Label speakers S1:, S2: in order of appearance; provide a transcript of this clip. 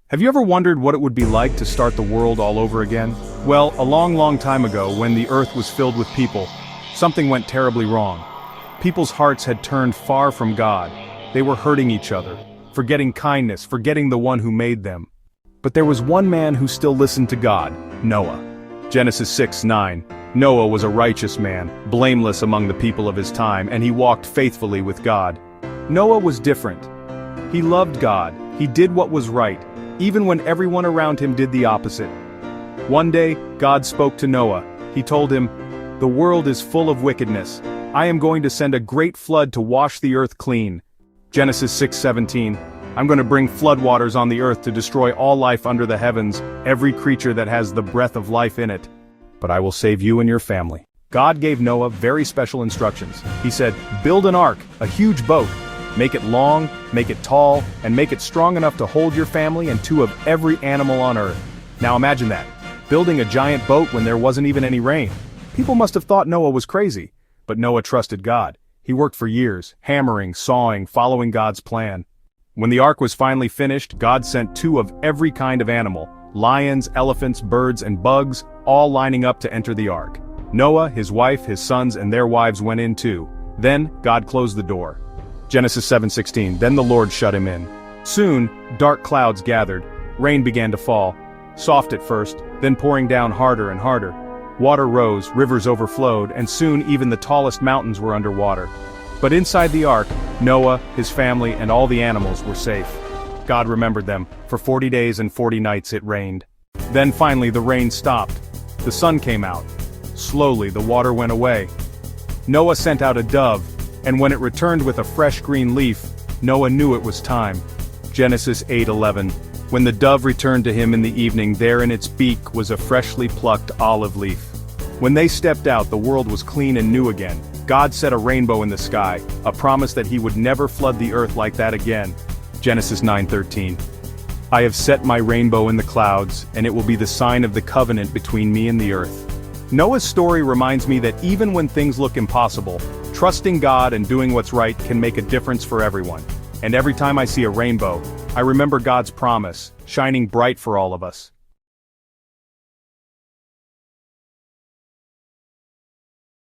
S1: Have you ever wondered what it would be like to start the world all over again? Well, a long time ago, when the earth was filled with people, something went terribly wrong. People's hearts had turned far from God. They were hurting each other, forgetting kindness, forgetting the one who made them. But there was one man who still listened to God, Noah. Genesis 6:9. Noah was a righteous man, blameless among the people of his time, and he walked faithfully with God. Noah was different. He loved God, he did what was right, even when everyone around him did the opposite. One day, God spoke to Noah. He told him, "The world is full of wickedness. I am going to send a great flood to wash the earth clean." Genesis 6:17. I'm going to bring floodwaters on the earth to destroy all life under the heavens, every creature that has the breath of life in it. But I will save you and your family. God gave Noah very special instructions. He said, build an ark, a huge boat. Make it long, make it tall, and make it strong enough to hold your family and two of every animal on earth. Now imagine that, building a giant boat when there wasn't even any rain. People must have thought Noah was crazy. But Noah trusted God. He worked for years, hammering, sawing, following God's plan. When the ark was finally finished, God sent two of every kind of animal, lions, elephants, birds, and bugs, all lining up to enter the ark. Noah, his wife, his sons, and their wives went in too. Then, God closed the door. Genesis 7:16, then the Lord shut him in. Soon, dark clouds gathered, rain began to fall, soft at first, then pouring down harder and harder. Water rose, rivers overflowed, and soon even the tallest mountains were underwater. But inside the ark, Noah, his family, and all the animals were safe. God remembered them. For 40 days and 40 nights it rained. Then finally the rain stopped. The sun came out. Slowly the water went away. Noah sent out a dove, and when it returned with a fresh green leaf, Noah knew it was time. Genesis 8:11. When the dove returned to him in the evening, there in its beak was a freshly plucked olive leaf. When they stepped out, the world was clean and new again. God set a rainbow in the sky, a promise that he would never flood the earth like that again. Genesis 9:13. I have set my rainbow in the clouds, and it will be the sign of the covenant between me and the earth. Noah's story reminds me that even when things look impossible, trusting God and doing what's right can make a difference for everyone. And every time I see a rainbow, I remember God's promise, shining bright for all of us.